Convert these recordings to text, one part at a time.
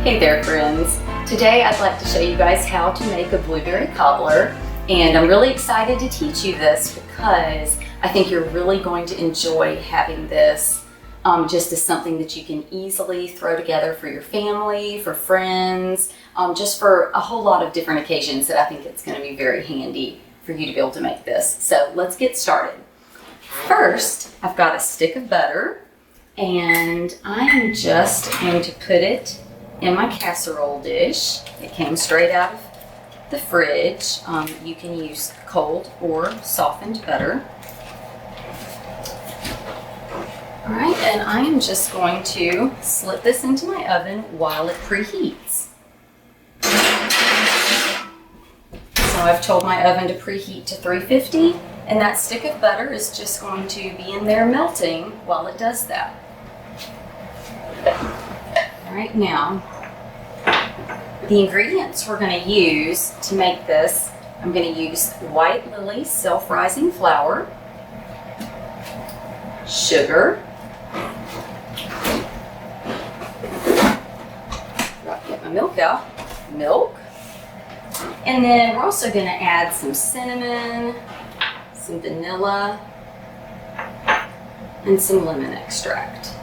Hey there friends! Today I'd like to show you guys how to make a blueberry cobbler, and I'm really excited to teach you this because I think you're really going to enjoy having this just as something that you can easily throw together for your family, for friends, just for a whole lot of different occasions that I think it's going to be very handy for you to be able to make this. So let's get started. First, I've got a stick of butter and I am just going to put it in my casserole dish. It came straight out of the fridge. You can use cold or softened butter. All right, and I am just going to slip this into my oven while it preheats. So I've told my oven to preheat to 350, and that stick of butter is just going to be in there melting while it does that. All right, now, the ingredients we're going to use to make this, I'm going to use white lily self-rising flour, sugar, get my milk out, milk, and then we're also going to add some cinnamon, some vanilla, and some lemon extract.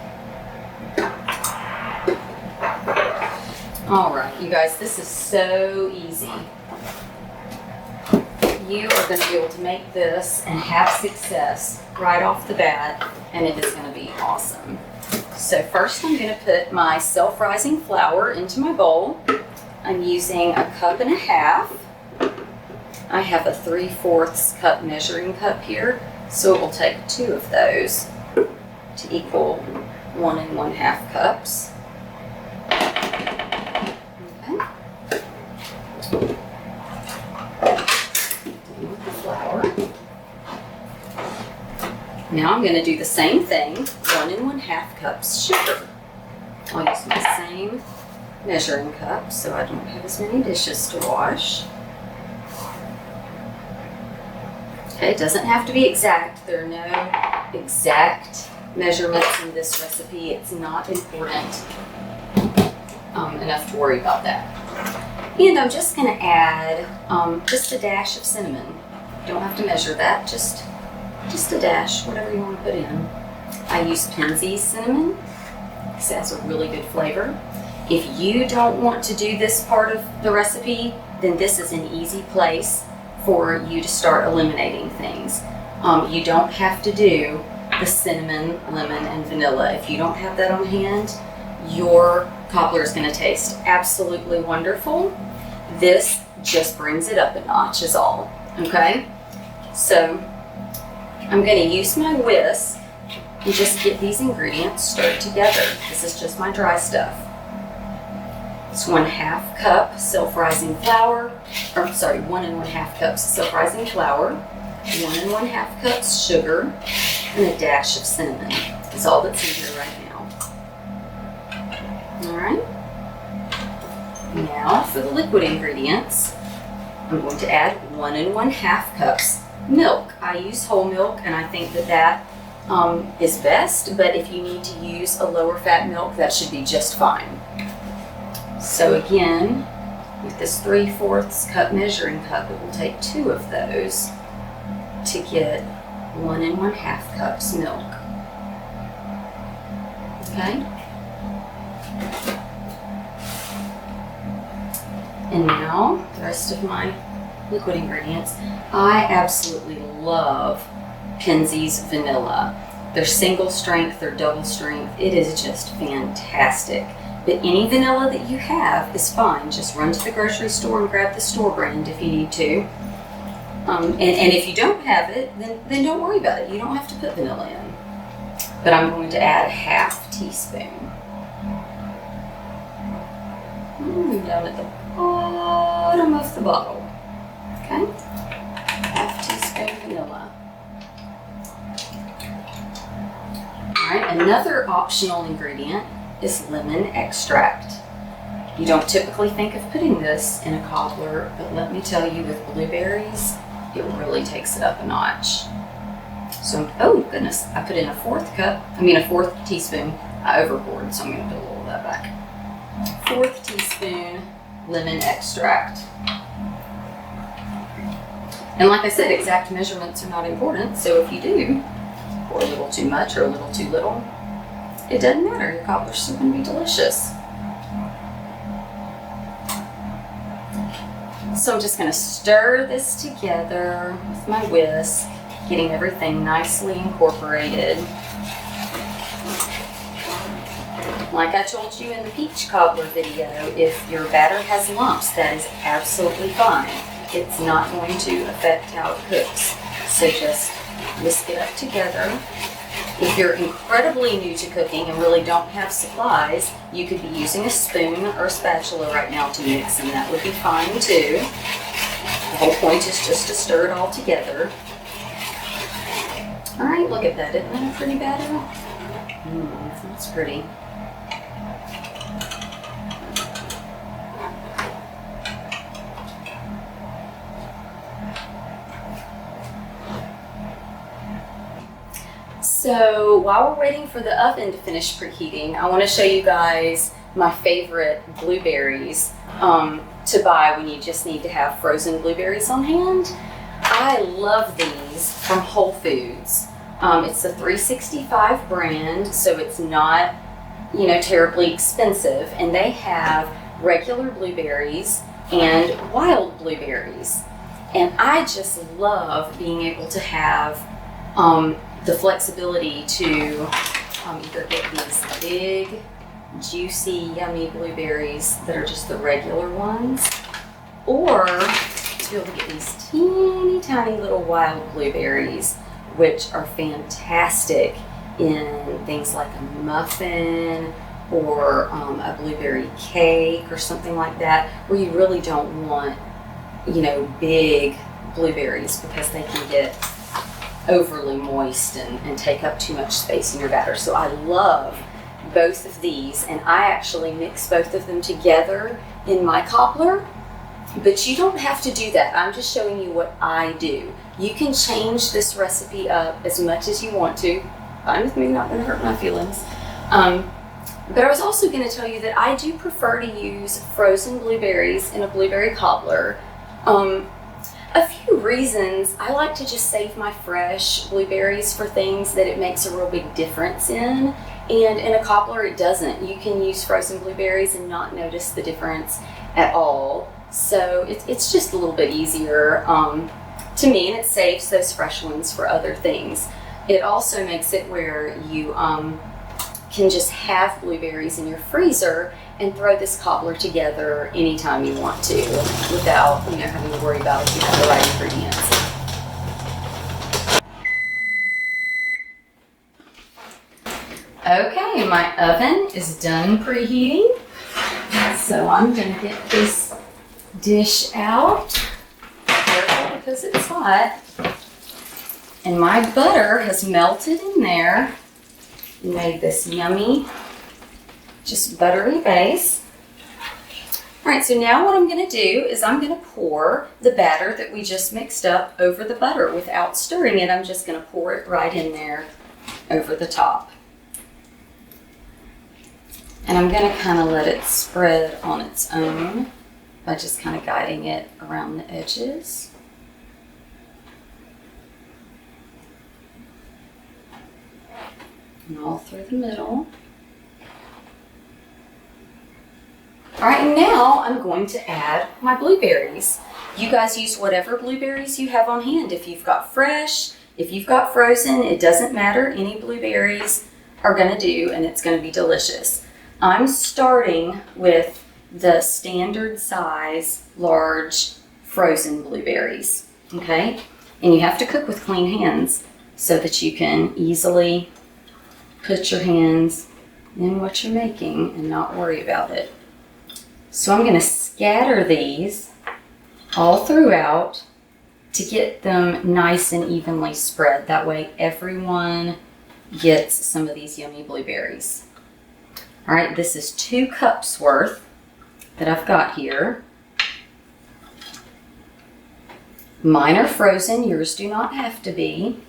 All right, you guys, this is so easy. You are going to be able to make this and have success right off the bat, and it is going to be awesome. So first I'm going to put my self-rising flour into my bowl. I'm using 1.5 cups. I have a 3/4 cup measuring cup here, so it will take 2 of those to equal 1 1/2 cups. Now I'm going to do the same thing, 1 1/2 cups sugar. I'll use my same measuring cup so I don't have as many dishes to wash. Okay, it doesn't have to be exact. There are no exact measurements in this recipe. It's not important enough to worry about that. And I'm just going to add just a dash of cinnamon. You don't have to measure that, just a dash, whatever you want to put in. I use Penzeys cinnamon. This has a really good flavor. If you don't want to do this part of the recipe, then this is an easy place for you to start eliminating things. You don't have to do the cinnamon, lemon, and vanilla. If you don't have that on hand, your cobbler is going to taste absolutely wonderful. This just brings it up a notch is all, okay? So I'm going to use my whisk and just get these ingredients stirred together. This is just my dry stuff. It's 1/2 cup self-rising flour, 1 1/2 cups self-rising flour, 1 1/2 cups sugar, and a dash of cinnamon. That's all that's in here right now. All right. Now for the liquid ingredients, I'm going to add 1 1/2 cups milk. I use whole milk, and I think that is best, but if you need to use a lower fat milk, that should be just fine. So again, with this 3/4 cup measuring cup, it will take 2 of those to get 1 1/2 cups milk. Okay? And now, the rest of my liquid ingredients. I absolutely love Penzeys vanilla. They're single strength, they're double strength. It is just fantastic. But any vanilla that you have is fine. Just run to the grocery store and grab the store brand if you need to. And if you don't have it, then don't worry about it. You don't have to put vanilla in. But I'm going to add 1/2 teaspoon. Down at the bottom of the bottle. Okay? 1/2 teaspoon vanilla. Alright, another optional ingredient is lemon extract. You don't typically think of putting this in a cobbler, but let me tell you, with blueberries, it really takes it up a notch. So, oh goodness, I put in a 1/4 teaspoon. I overpoured, so I'm going to put a little of that back. 1/4 teaspoon lemon extract. And like I said, exact measurements are not important, so if you do pour a little too much or a little too little, it doesn't matter. Your cobbler's still going to be delicious. So I'm just going to stir this together with my whisk, getting everything nicely incorporated. Like I told you in the peach cobbler video, if your batter has lumps, that is absolutely fine. It's not going to affect how it cooks. So just whisk it up together. If you're incredibly new to cooking and really don't have supplies, you could be using a spoon or a spatula right now to mix, and that would be fine too. The whole point is just to stir it all together. All right, look at that. Isn't that a pretty batter? That's pretty. So while we're waiting for the oven to finish preheating, I want to show you guys my favorite blueberries to buy when you just need to have frozen blueberries on hand. I love these from Whole Foods. It's the 365 brand, so it's not, terribly expensive, and they have regular blueberries and wild blueberries. And I just love being able to have the flexibility to either get these big, juicy, yummy blueberries that are just the regular ones, or to be able to get these teeny tiny little wild blueberries, which are fantastic in things like a muffin or a blueberry cake or something like that, where you really don't want, big blueberries because they can get overly moist and take up too much space in your batter. So I love both of these, and I actually mix both of them together in my cobbler, but you don't have to do that. I'm just showing you what I do. You can change this recipe up as much as you want to. Fine with me, not going to hurt my feelings. But I was also going to tell you that I do prefer to use frozen blueberries in a blueberry cobbler. A few reasons. I like to just save my fresh blueberries for things that it makes a real big difference in. And in a cobbler, it doesn't. You can use frozen blueberries and not notice the difference at all. So it's just a little bit easier to me, and it saves those fresh ones for other things. It also makes it where you can just have blueberries in your freezer and throw this cobbler together anytime you want to without having to worry about if you have the right ingredients. Okay, my oven is done preheating, so I'm going to get this dish out. Careful because it's hot. And my butter has melted in there and made this yummy, just buttery base. All right, so now what I'm going to do is I'm going to pour the batter that we just mixed up over the butter without stirring it. I'm just going to pour it right in there over the top. And I'm going to kind of let it spread on its own by just kind of guiding it around the edges. And all through the middle. All right, and now I'm going to add my blueberries. You guys use whatever blueberries you have on hand. If you've got fresh, if you've got frozen, it doesn't matter. Any blueberries are going to do, and it's going to be delicious. I'm starting with the standard size large frozen blueberries, okay? And you have to cook with clean hands so that you can easily put your hands in what you're making and not worry about it. So I'm going to scatter these all throughout to get them nice and evenly spread. That way everyone gets some of these yummy blueberries. All right, this is 2 cups worth that I've got here. Mine are frozen, yours do not have to be.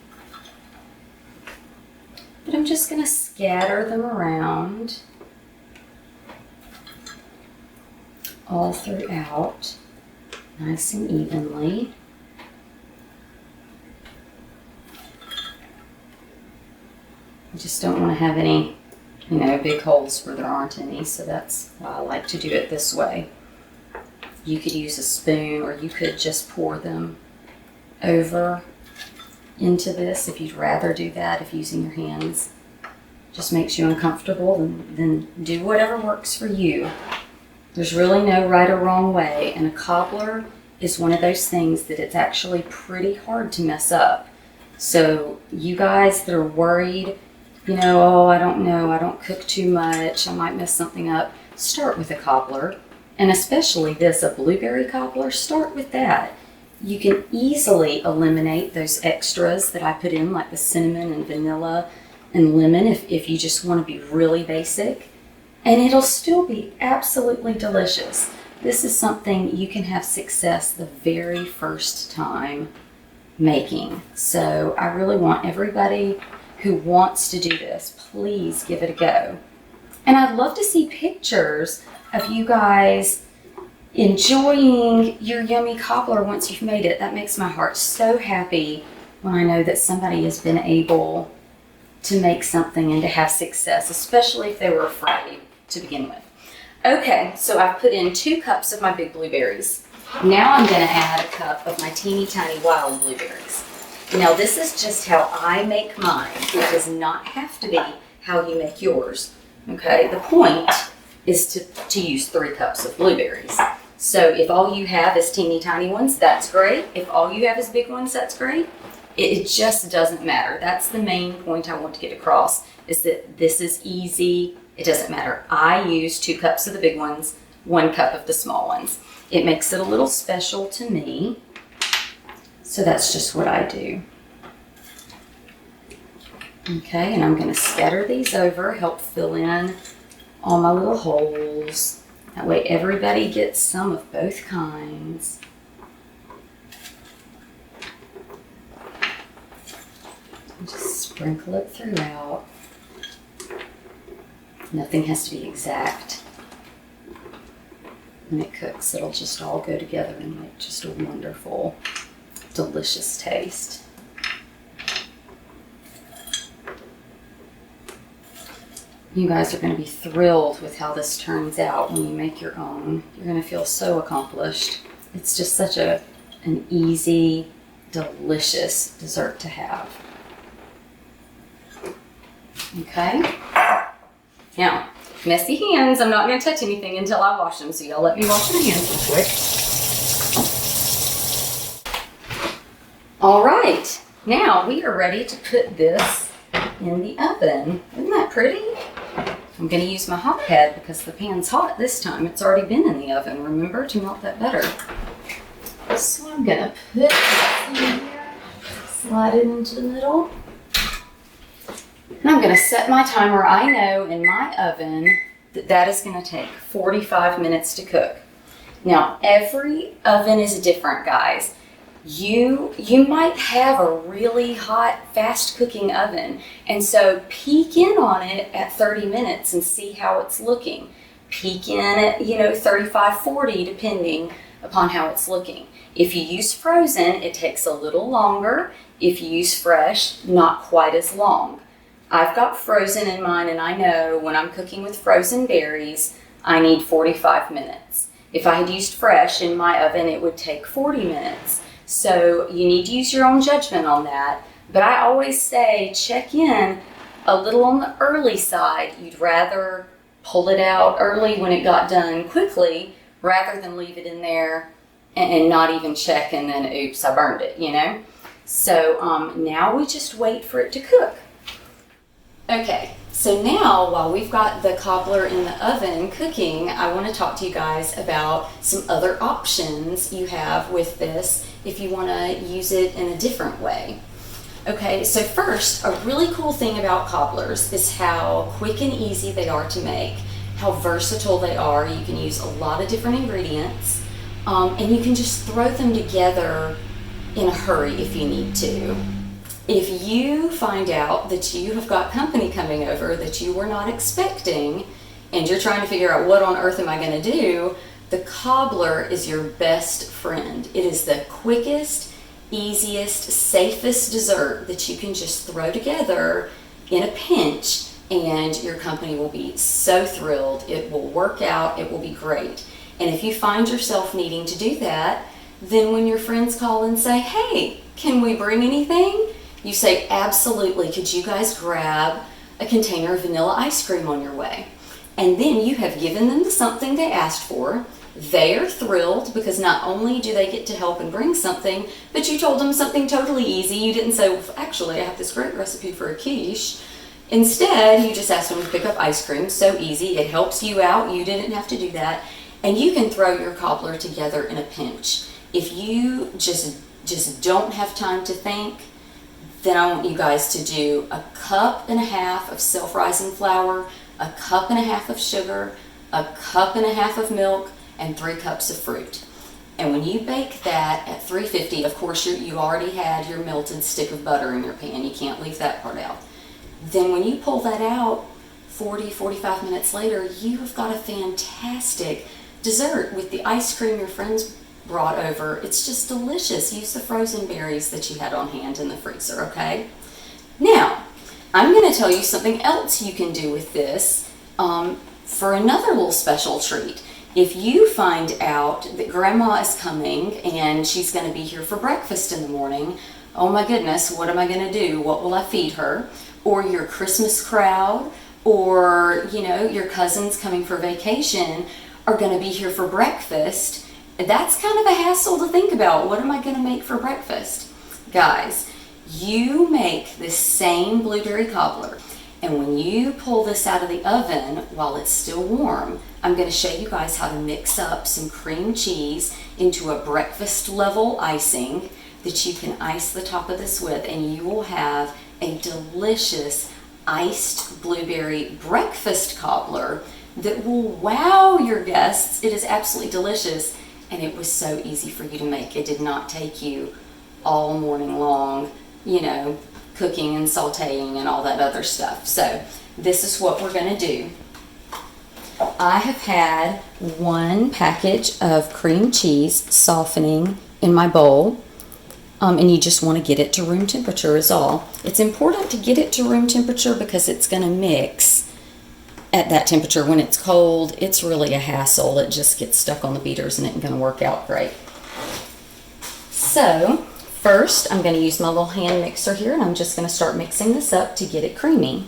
But I'm just going to scatter them around. all throughout, nice and evenly. I just don't want to have any, big holes where there aren't any, so that's why I like to do it this way. You could use a spoon, or you could just pour them over into this if you'd rather do that. If using your hands just makes you uncomfortable, then do whatever works for you. There's really no right or wrong way, and a cobbler is one of those things that it's actually pretty hard to mess up. So you guys that are worried, oh, I don't know, I don't cook too much, I might mess something up, start with a cobbler. And especially this, a blueberry cobbler, start with that. You can easily eliminate those extras that I put in, like the cinnamon and vanilla and lemon, if you just want to be really basic. And it'll still be absolutely delicious. This is something you can have success the very first time making. So I really want everybody who wants to do this, please give it a go. And I'd love to see pictures of you guys enjoying your yummy cobbler once you've made it. That makes my heart so happy when I know that somebody has been able to make something and to have success, especially if they were afraid to begin with. Okay, so I've put in 2 cups of my big blueberries. Now I'm going to add a cup of my teeny tiny wild blueberries. Now this is just how I make mine. It does not have to be how you make yours. Okay, the point is to use 3 cups of blueberries. So if all you have is teeny tiny ones, that's great. If all you have is big ones, that's great. It just doesn't matter. That's the main point I want to get across, is that this is easy. It doesn't matter. I use 2 cups of the big ones, 1 cup of the small ones. It makes it a little special to me. So that's just what I do. Okay, and I'm going to scatter these over, help fill in all my little holes. That way everybody gets some of both kinds. And just sprinkle it throughout. Nothing has to be exact. When it cooks, it'll just all go together and make just a wonderful, delicious taste. You guys are going to be thrilled with how this turns out when you make your own. You're going to feel so accomplished. It's just such an easy, delicious dessert to have. Okay? Now, messy hands. I'm not going to touch anything until I wash them, so y'all let me wash my hands real quick. All right. Now we are ready to put this in the oven. Isn't that pretty? I'm going to use my hot pad because the pan's hot this time. It's already been in the oven, remember, to melt that butter. So I'm going to put this in here, slide it into the middle. And I'm going to set my timer. I know in my oven that is going to take 45 minutes to cook. Now, every oven is different, guys. You might have a really hot, fast cooking oven, and so peek in on it at 30 minutes and see how it's looking. Peek in at 35, 40, depending upon how it's looking. If you use frozen, it takes a little longer. If you use fresh, not quite as long. I've got frozen in mine, and I know when I'm cooking with frozen berries, I need 45 minutes. If I had used fresh in my oven, it would take 40 minutes. So you need to use your own judgment on that. But I always say check in a little on the early side. You'd rather pull it out early when it got done quickly rather than leave it in there and not even check and then oops, I burned it, So now we just wait for it to cook. Okay, so now while we've got the cobbler in the oven cooking, I want to talk to you guys about some other options you have with this if you want to use it in a different way. Okay, so first, a really cool thing about cobblers is how quick and easy they are to make, how versatile they are. You can use a lot of different ingredients, and you can just throw them together in a hurry if you need to. If you find out that you have got company coming over that you were not expecting, and you're trying to figure out what on earth am I going to do, The cobbler is your best friend. It is the quickest, easiest, safest dessert that you can just throw together in a pinch, and your company will be so thrilled. It will work out, it will be great. And if you find yourself needing to do that, then when your friends call and say, hey, can we bring anything? You say, absolutely, could you guys grab a container of vanilla ice cream on your way? And then you have given them something they asked for. They are thrilled because not only do they get to help and bring something, but you told them something totally easy. You didn't say, well, actually, I have this great recipe for a quiche. Instead, you just asked them to pick up ice cream. So easy. It helps you out. You didn't have to do that. And you can throw your cobbler together in a pinch. If you just don't have time to think, then I want you guys to do 1.5 cups of self-rising flour, 1.5 cups of sugar, 1.5 cups of milk, and 3 cups of fruit. And when you bake that at 350, of course you already had your melted stick of butter in your pan. You can't leave that part out. Then when you pull that out 45 minutes later, you have got a fantastic dessert with the ice cream your friends brought over. It's just delicious. Use the frozen berries that you had on hand in the freezer, okay? Now, I'm going to tell you something else you can do with this for another little special treat. If you find out that Grandma is coming and she's going to be here for breakfast in the morning, oh my goodness, what am I going to do? What will I feed her? Or your Christmas crowd, or your cousins coming for vacation are going to be here for breakfast. That's kind of a hassle to think about. What am I going to make for breakfast? Guys, you make this same blueberry cobbler, and when you pull this out of the oven while it's still warm, I'm going to show you guys how to mix up some cream cheese into a breakfast level icing that you can ice the top of this with, and you will have a delicious iced blueberry breakfast cobbler that will wow your guests. It is absolutely delicious, and it was so easy for you to make. It did not take you all morning long, cooking and sauteing and all that other stuff. So this is what we're going to do. I have had 1 package of cream cheese softening in my bowl. And you just want to get it to room temperature is all. It's important to get it to room temperature because it's going to mix at that temperature. When it's cold, it's really a hassle. It just gets stuck on the beaters and it ain't going to work out great. So first, I'm going to use my little hand mixer here, and I'm just going to start mixing this up to get it creamy.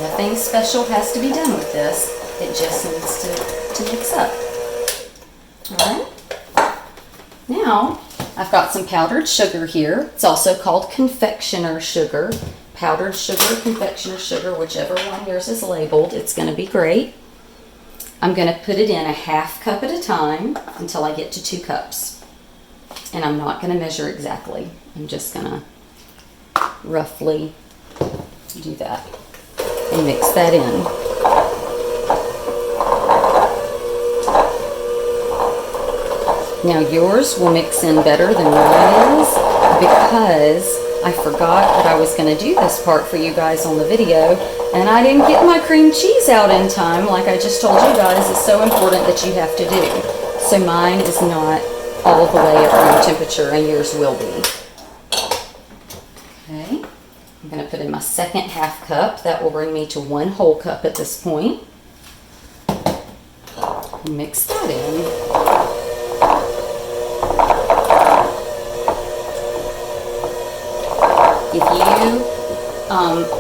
Nothing special has to be done with this. It just needs to mix up. Alright. Now, I've got some powdered sugar here. It's also called confectioner sugar. Powdered sugar, confectioner sugar, whichever one yours is labeled, it's going to be great. I'm going to put it in 1/2 cup at a time until I get to 2 cups. And I'm not going to measure exactly. I'm just going to roughly do that. And mix that in. Now yours will mix in better than mine is because I forgot that I was going to do this part for you guys on the video, and I didn't get my cream cheese out in time like I just told you guys. It's so important that you have to do. So mine is not all the way at room temperature, and yours will be. Okay. I'm going to put in my second 1/2 cup. That will bring me to 1 whole cup at this point. Mix that in. If you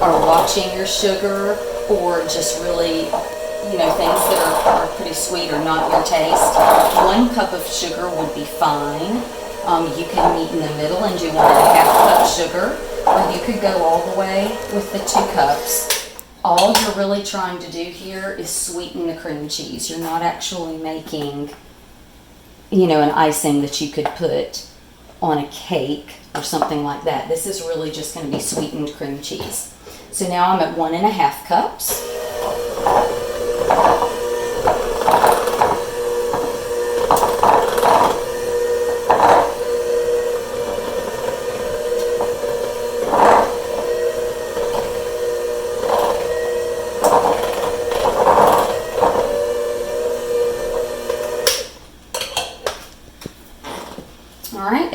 are watching your sugar, or just really, things that are pretty sweet or not your taste, 1 cup of sugar would be fine. You can meet in the middle and do 1.5 cup sugar. Or you could go all the way with the 2 cups. All you're really trying to do here is sweeten the cream cheese. You're not actually making, an icing that you could put on a cake or something like that. This is really just going to be sweetened cream cheese. So now I'm at 1.5 cups.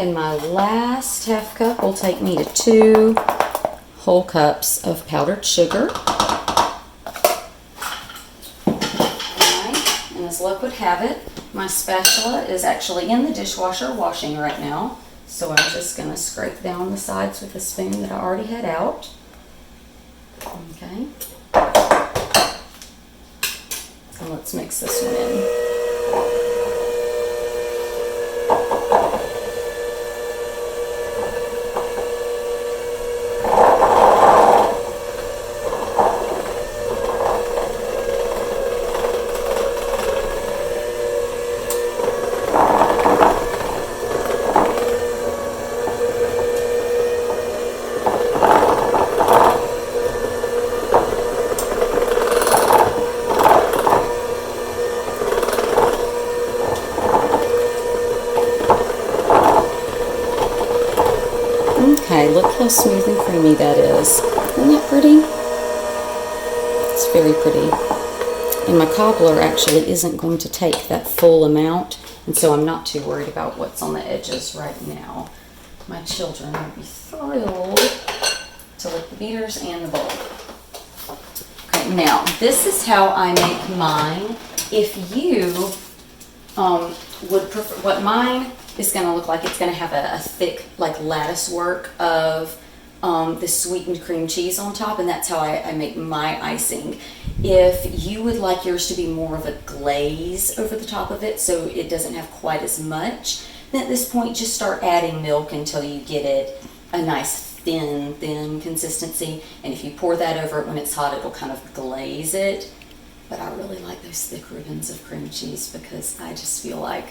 and my last half cup will take me to 2 whole cups of powdered sugar. Alright, and as luck would have it, my spatula is actually in the dishwasher washing right now. So I'm just going to scrape down the sides with a spoon that I already had out. Okay. And let's mix this one in. Okay, look how smooth and creamy that is. Isn't that pretty? It's very pretty. And my cobbler actually isn't going to take that full amount, and so I'm not too worried about what's on the edges right now. My children will be thrilled to lick the beaters and the bowl. Okay, now this is how I make mine. If you would prefer, what mine is going to look like, it's going to have a thick like lattice work of the sweetened cream cheese on top, and that's how I make my icing. If you would like yours to be more of a glaze over the top of it so it doesn't have quite as much, then at this point just start adding milk until you get it a nice thin consistency, and if you pour that over it when it's hot, it'll kind of glaze it. But I really like those thick ribbons of cream cheese because I just feel like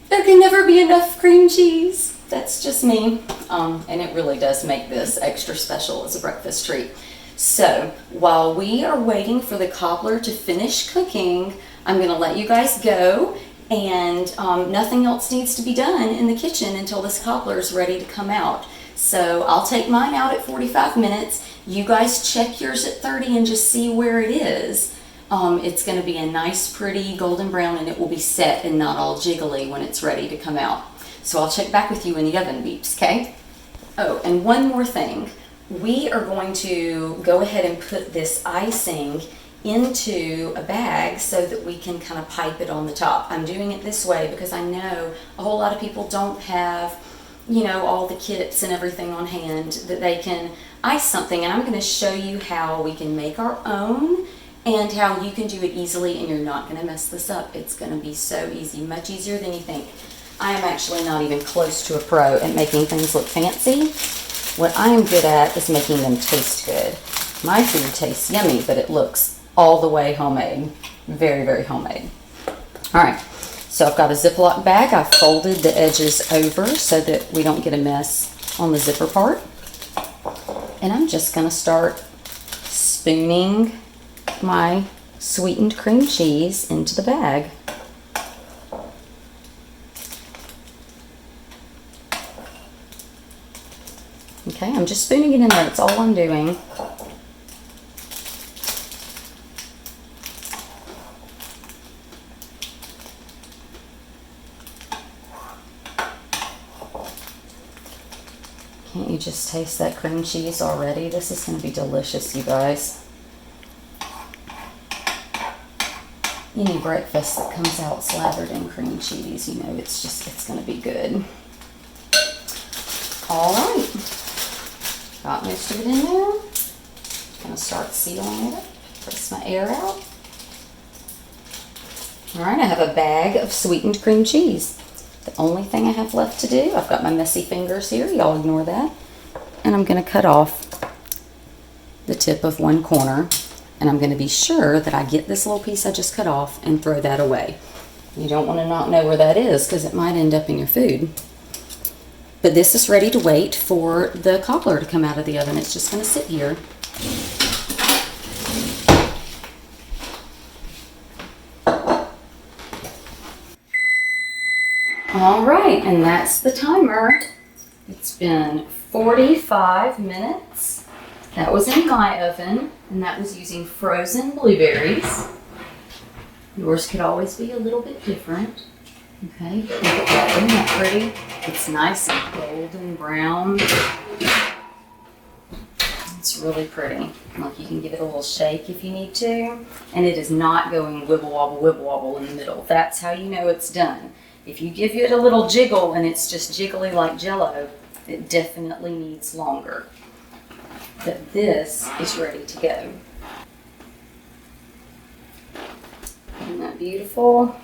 there can never be enough cream cheese. That's just me. And it really does make this extra special as a breakfast treat. So while we are waiting for the cobbler to finish cooking, I'm going to let you guys go, and nothing else needs to be done in the kitchen until this cobbler is ready to come out. So I'll take mine out at 45 minutes. You guys check yours at 30 and just see where it is. It's going to be a nice pretty golden brown, and it will be set and not all jiggly when it's ready to come out. So I'll check back with you when the oven beeps, okay? Oh, and one more thing. We are going to go ahead and put this icing into a bag so that we can kind of pipe it on the top. I'm doing it this way because I know a whole lot of people don't have, you know, all the kits and everything on hand that they can ice something, and I'm going to show you how we can make our own and how you can do it easily, and you're not going to mess this up. It's going to be so easy, much easier than you think. I am actually not even close to a pro at making things look fancy. What I am good at is making them taste good. My food tastes yummy, but it looks all the way homemade. Very, very homemade. All right, so I've got a Ziploc bag. I've folded the edges over so that we don't get a mess on the zipper part. And I'm just going to start spooning my sweetened cream cheese into the bag. Okay, I'm just spooning it in there. That's all I'm doing. Can't you just taste that cream cheese already? This is going to be delicious, you guys. Any breakfast that comes out slathered in cream cheese, you know, it's going to be good. All right. Got most of it in there. Gonna start sealing it. Press my air out. All right, I have a bag of sweetened cream cheese. The only thing I have left to do, I've got my messy fingers here, y'all ignore that. And I'm gonna cut off the tip of one corner, and I'm gonna be sure that I get this little piece I just cut off and throw that away. You don't wanna not know where that is because it might end up in your food. But this is ready to wait for the cobbler to come out of the oven. It's just going to sit here. All right, and that's the timer. It's been 45 minutes. That was in my oven, and that was using frozen blueberries. Yours could always be a little bit different. Okay, look at that. Isn't that pretty? It's nice and golden brown. It's really pretty. Look, you can give it a little shake if you need to. And it is not going wibble wobble in the middle. That's how you know it's done. If you give it a little jiggle and it's just jiggly like Jell-O, it definitely needs longer. But this is ready to go. Isn't that beautiful?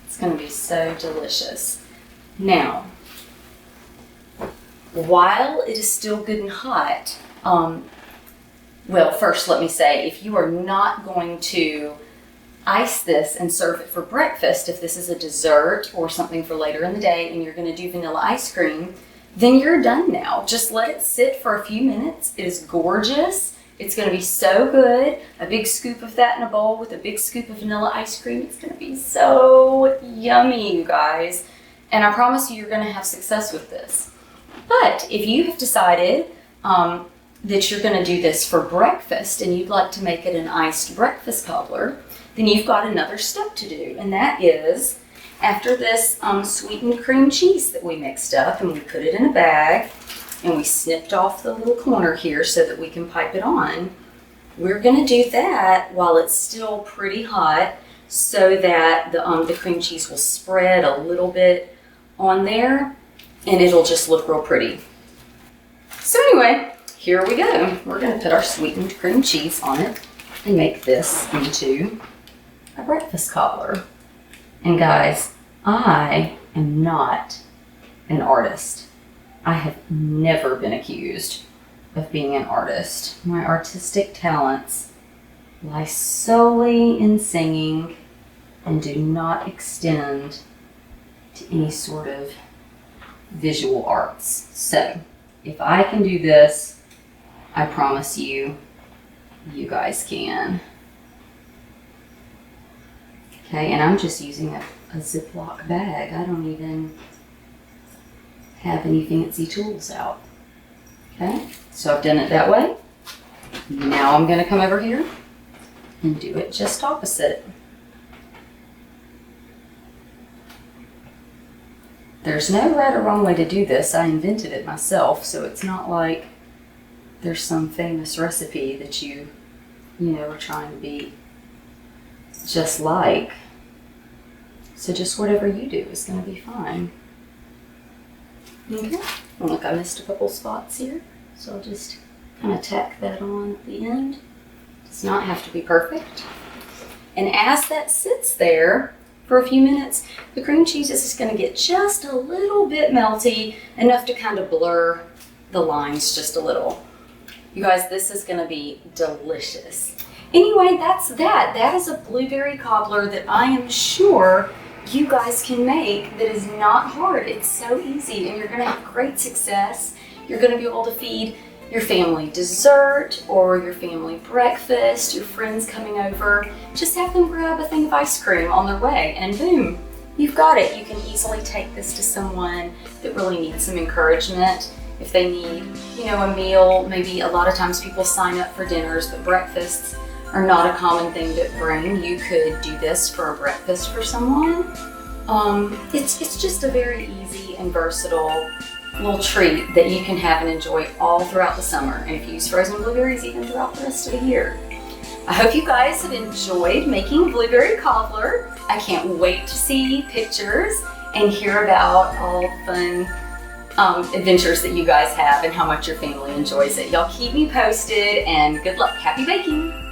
It's going to be so delicious. Now, while it is still good and hot, well, first let me say, if you are not going to ice this and serve it for breakfast, if this is a dessert or something for later in the day and you're going to do vanilla ice cream, then you're done now. Just let it sit for a few minutes. It is gorgeous. It's going to be so good. A big scoop of that in a bowl with a big scoop of vanilla ice cream. It's going to be so yummy, you guys. And I promise you, you're going to have success with this. But if you have decided that you're going to do this for breakfast and you'd like to make it an iced breakfast cobbler, then you've got another step to do. And that is, after this sweetened cream cheese that we mixed up and we put it in a bag, and we snipped off the little corner here so that we can pipe it on. We're going to do that while it's still pretty hot so that the cream cheese will spread a little bit on there and it'll just look real pretty. So anyway, here we go. We're going to put our sweetened cream cheese on it and make this into a breakfast cobbler. And guys, I am not an artist. I have never been accused of being an artist. My artistic talents lie solely in singing and do not extend to any sort of visual arts. So, if I can do this, I promise you, you guys can. Okay, and I'm just using a Ziploc bag. I don't even have any fancy tools out. Okay, so I've done it that way. Now I'm going to come over here and do it just opposite. There's no right or wrong way to do this. I invented it myself, so it's not like there's some famous recipe that you are trying to be just like. So just whatever you do is going to be fine. Okay, and look, I missed a couple spots here, so I'll just kind of tack that on at the end. It does not have to be perfect. And as that sits there for a few minutes, the cream cheese is just going to get just a little bit melty, enough to kind of blur the lines just a little. You guys, this is going to be delicious. Anyway, that's that. That is a blueberry cobbler that I am sure you guys can make that is not hard. It's so easy and you're going to have great success. You're going to be able to feed your family dessert or your family breakfast, your friends coming over. Just have them grab a thing of ice cream on their way and boom, you've got it. You can easily take this to someone that really needs some encouragement. If they need, a meal, maybe a lot of times people sign up for dinners, but breakfasts are not a common thing to bring. You could do this for a breakfast for someone. It's just a very easy and versatile little treat that you can have and enjoy all throughout the summer. And if you use frozen blueberries, even throughout the rest of the year. I hope you guys have enjoyed making blueberry cobbler. I can't wait to see pictures and hear about all the fun adventures that you guys have and how much your family enjoys it. Y'all keep me posted and good luck. Happy baking!